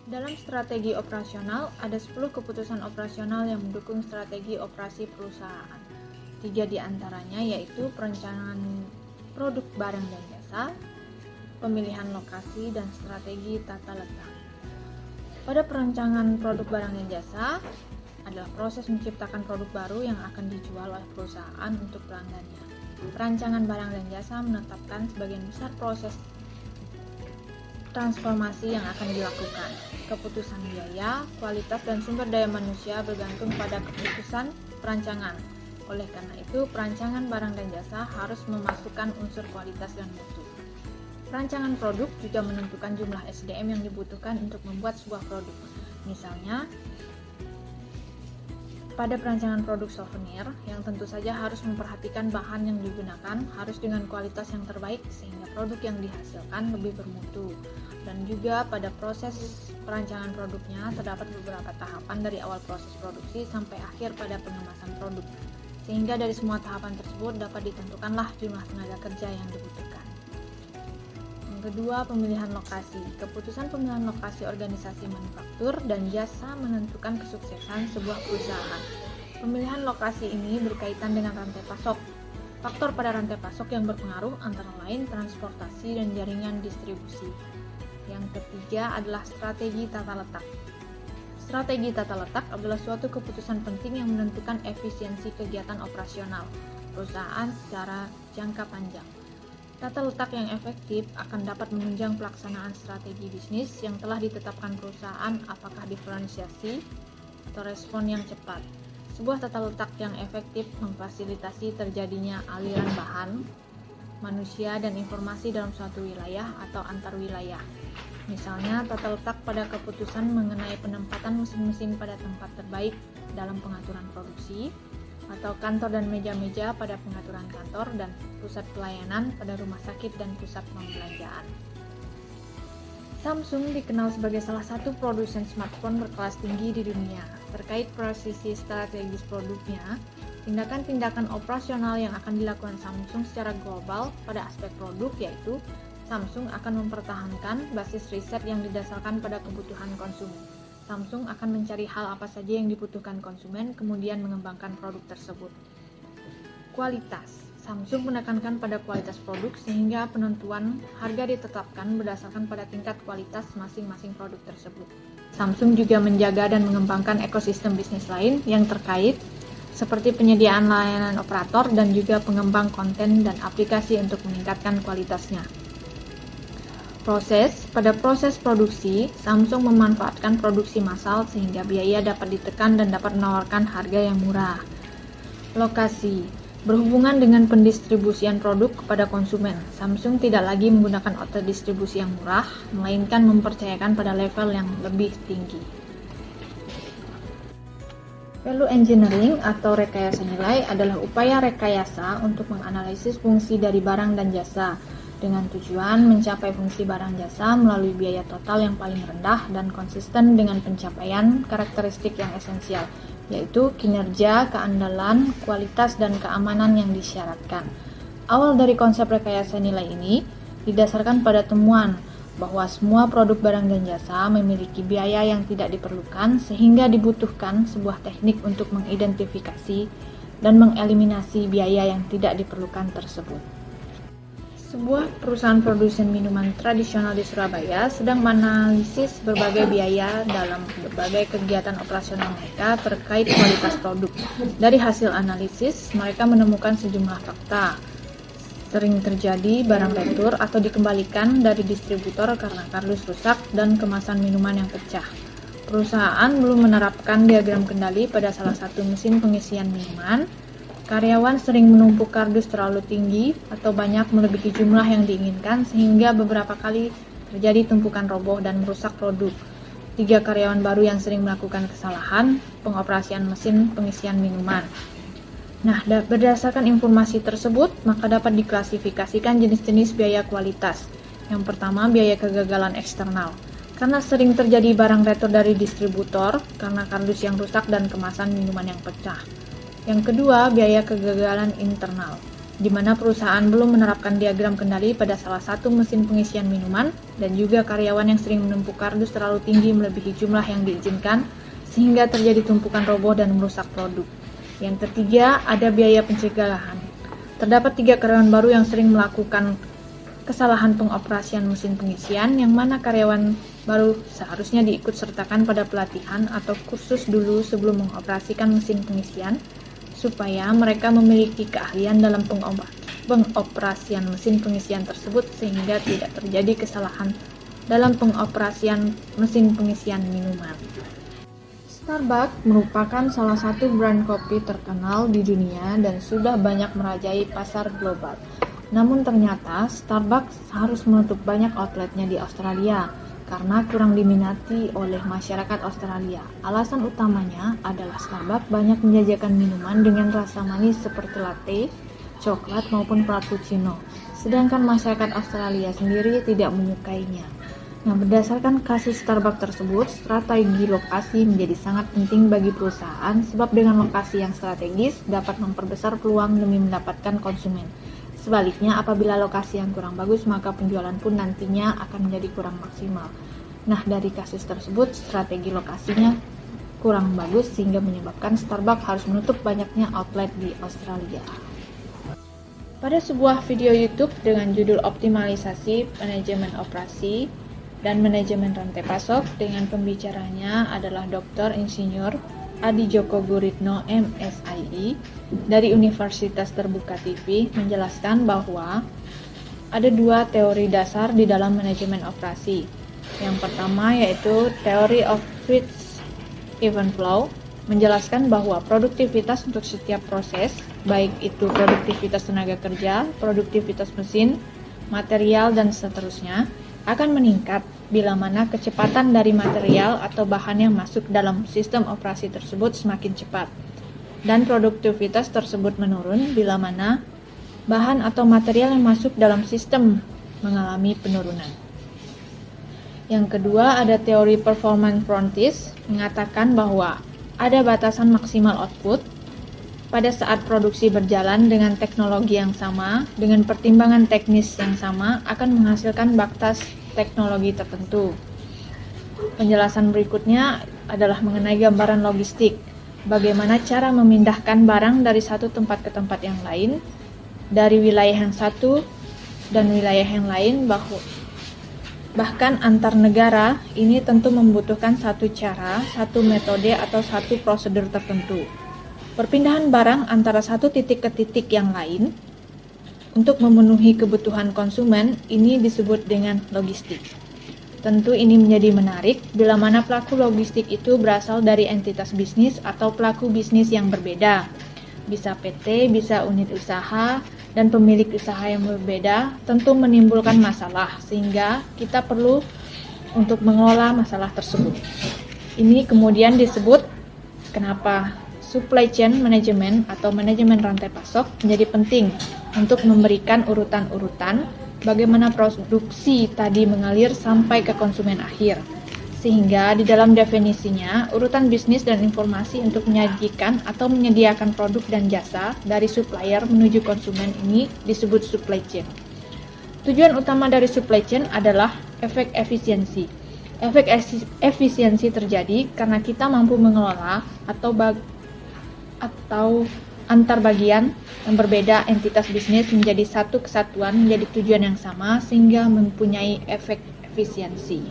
Dalam strategi operasional, ada 10 keputusan operasional yang mendukung strategi operasi perusahaan. 3 di antaranya yaitu perencanaan produk barang dan jasa, pemilihan lokasi, dan strategi tata letak. Pada perencanaan produk barang dan jasa, adalah proses menciptakan produk baru yang akan dijual oleh perusahaan untuk pelanggannya. Perancangan barang dan jasa menetapkan sebagian besar proses transformasi yang akan dilakukan. Keputusan biaya, kualitas, dan sumber daya manusia bergantung pada keputusan perancangan. Oleh karena itu, perancangan barang dan jasa harus memasukkan unsur kualitas dan mutu. Perancangan produk juga menentukan jumlah SDM yang dibutuhkan untuk membuat sebuah produk. Misalnya, pada perancangan produk souvenir, yang tentu saja harus memperhatikan bahan yang digunakan harus dengan kualitas yang terbaik sehingga produk yang dihasilkan lebih bermutu. Dan juga pada proses perancangan produknya terdapat beberapa tahapan dari awal proses produksi sampai akhir pada pengemasan produk. Sehingga dari semua tahapan tersebut dapat ditentukanlah jumlah tenaga kerja yang dibutuhkan. Kedua, pemilihan lokasi. Keputusan pemilihan lokasi organisasi manufaktur dan jasa menentukan kesuksesan sebuah perusahaan. Pemilihan lokasi ini berkaitan dengan rantai pasok. Faktor pada rantai pasok yang berpengaruh antara lain transportasi dan jaringan distribusi. Yang ketiga adalah strategi tata letak. Strategi tata letak adalah suatu keputusan penting yang menentukan efisiensi kegiatan operasional perusahaan secara jangka panjang. Tata letak yang efektif akan dapat menunjang pelaksanaan strategi bisnis yang telah ditetapkan perusahaan, apakah diferensiasi atau respon yang cepat. Sebuah tata letak yang efektif memfasilitasi terjadinya aliran bahan, manusia, dan informasi dalam suatu wilayah atau antar wilayah. Misalnya, tata letak pada keputusan mengenai penempatan mesin-mesin pada tempat terbaik dalam pengaturan produksi, atau kantor dan meja-meja pada pengaturan kantor dan pusat pelayanan pada rumah sakit dan pusat pembelanjaan. Samsung dikenal sebagai salah satu produsen smartphone berkelas tinggi di dunia. Terkait posisi strategis produknya, tindakan-tindakan operasional yang akan dilakukan Samsung secara global pada aspek produk yaitu Samsung akan mempertahankan basis riset yang didasarkan pada kebutuhan konsumen. Samsung akan mencari hal apa saja yang dibutuhkan konsumen, kemudian mengembangkan produk tersebut. Kualitas. Samsung menekankan pada kualitas produk sehingga penentuan harga ditetapkan berdasarkan pada tingkat kualitas masing-masing produk tersebut. Samsung juga menjaga dan mengembangkan ekosistem bisnis lain yang terkait, seperti penyediaan layanan operator dan juga pengembang konten dan aplikasi untuk meningkatkan kualitasnya. Pada proses produksi, Samsung memanfaatkan produksi massal sehingga biaya dapat ditekan dan dapat menawarkan harga yang murah. Lokasi. Berhubungan dengan pendistribusian produk kepada konsumen, Samsung tidak lagi menggunakan outlet distribusi yang murah, melainkan mempercayakan pada level yang lebih tinggi. Value engineering atau rekayasa nilai adalah upaya rekayasa untuk menganalisis fungsi dari barang dan jasa, dengan tujuan mencapai fungsi barang jasa melalui biaya total yang paling rendah dan konsisten dengan pencapaian karakteristik yang esensial, yaitu kinerja, keandalan, kualitas, dan keamanan yang disyaratkan. Awal dari konsep rekayasa nilai ini didasarkan pada temuan bahwa semua produk barang dan jasa memiliki biaya yang tidak diperlukan sehingga dibutuhkan sebuah teknik untuk mengidentifikasi dan mengeliminasi biaya yang tidak diperlukan tersebut. Sebuah perusahaan produsen minuman tradisional di Surabaya sedang menganalisis berbagai biaya dalam berbagai kegiatan operasional mereka terkait kualitas produk. Dari hasil analisis, mereka menemukan sejumlah fakta. Sering terjadi barang retur atau dikembalikan dari distributor karena kardus rusak dan kemasan minuman yang pecah. Perusahaan belum menerapkan diagram kendali pada salah satu mesin pengisian minuman. Karyawan sering menumpuk kardus terlalu tinggi atau banyak melebihi jumlah yang diinginkan sehingga beberapa kali terjadi tumpukan roboh dan merusak produk. 3 karyawan baru yang sering melakukan kesalahan pengoperasian mesin pengisian minuman. Nah, berdasarkan informasi tersebut, maka dapat diklasifikasikan jenis-jenis biaya kualitas. Yang pertama, biaya kegagalan eksternal. Karena sering terjadi barang retur dari distributor karena kardus yang rusak dan kemasan minuman yang pecah. Yang kedua, biaya kegagalan internal. di mana perusahaan belum menerapkan diagram kendali pada salah satu mesin pengisian minuman, dan juga karyawan yang sering menumpuk kardus terlalu tinggi melebihi jumlah yang diizinkan, sehingga terjadi tumpukan roboh dan merusak produk. Yang ketiga, ada biaya pencegahan. Terdapat 3 karyawan baru yang sering melakukan kesalahan pengoperasian mesin pengisian, yang mana karyawan baru seharusnya diikut sertakan pada pelatihan atau kursus dulu sebelum mengoperasikan mesin pengisian, supaya mereka memiliki keahlian dalam pengoperasian mesin pengisian tersebut sehingga tidak terjadi kesalahan dalam pengoperasian mesin pengisian minuman. Starbucks merupakan salah satu brand kopi terkenal di dunia dan sudah banyak merajai pasar global. Namun ternyata Starbucks harus menutup banyak outletnya di Australia karena kurang diminati oleh masyarakat Australia. Alasan utamanya adalah Starbucks banyak menjajakan minuman dengan rasa manis seperti latte, coklat maupun frappuccino, sedangkan masyarakat Australia sendiri tidak menyukainya. Nah, berdasarkan kasus Starbucks tersebut, strategi lokasi menjadi sangat penting bagi perusahaan sebab dengan lokasi yang strategis dapat memperbesar peluang demi mendapatkan konsumen. Sebaliknya, apabila lokasi yang kurang bagus, maka penjualan pun nantinya akan menjadi kurang maksimal. Nah, dari kasus tersebut, strategi lokasinya kurang bagus sehingga menyebabkan Starbucks harus menutup banyaknya outlet di Australia. Pada sebuah video YouTube dengan judul Optimalisasi Manajemen Operasi dan Manajemen Rantai Pasok dengan pembicaranya adalah Dr. Insinyur Adi Djoko Guritno MSII dari Universitas Terbuka TV menjelaskan bahwa ada 2 teori dasar di dalam manajemen operasi. Yang pertama yaitu Theory of Fixed Event Flow, menjelaskan bahwa produktivitas untuk setiap proses, baik itu produktivitas tenaga kerja, produktivitas mesin, material, dan seterusnya, akan meningkat bila mana kecepatan dari material atau bahan yang masuk dalam sistem operasi tersebut semakin cepat, dan produktivitas tersebut menurun bila mana bahan atau material yang masuk dalam sistem mengalami penurunan. Yang kedua, ada teori performance Prentice mengatakan bahwa ada batasan maksimal output pada saat produksi berjalan dengan teknologi yang sama, dengan pertimbangan teknis yang sama, akan menghasilkan batas teknologi tertentu. Penjelasan berikutnya adalah mengenai gambaran logistik. Bagaimana cara memindahkan barang dari satu tempat ke tempat yang lain, dari wilayah yang satu dan wilayah yang lain, bahkan antar negara, ini tentu membutuhkan satu cara, satu metode, atau satu prosedur tertentu. Perpindahan barang antara satu titik ke titik yang lain untuk memenuhi kebutuhan konsumen ini disebut dengan logistik. Tentu ini menjadi menarik bila mana pelaku logistik itu berasal dari entitas bisnis atau pelaku bisnis yang berbeda. Bisa PT, bisa unit usaha, dan pemilik usaha yang berbeda tentu menimbulkan masalah sehingga kita perlu untuk mengelola masalah tersebut. Ini kemudian disebut kenapa supply chain management atau manajemen rantai pasok menjadi penting untuk memberikan urutan-urutan bagaimana produksi tadi mengalir sampai ke konsumen akhir. Sehingga di dalam definisinya, urutan bisnis dan informasi untuk menyajikan atau menyediakan produk dan jasa dari supplier menuju konsumen ini disebut supply chain. Tujuan utama dari supply chain adalah efek efisiensi. Efek efisiensi terjadi karena kita mampu mengelola atau antar bagian yang berbeda entitas bisnis menjadi satu kesatuan menjadi tujuan yang sama sehingga mempunyai efek efisiensi.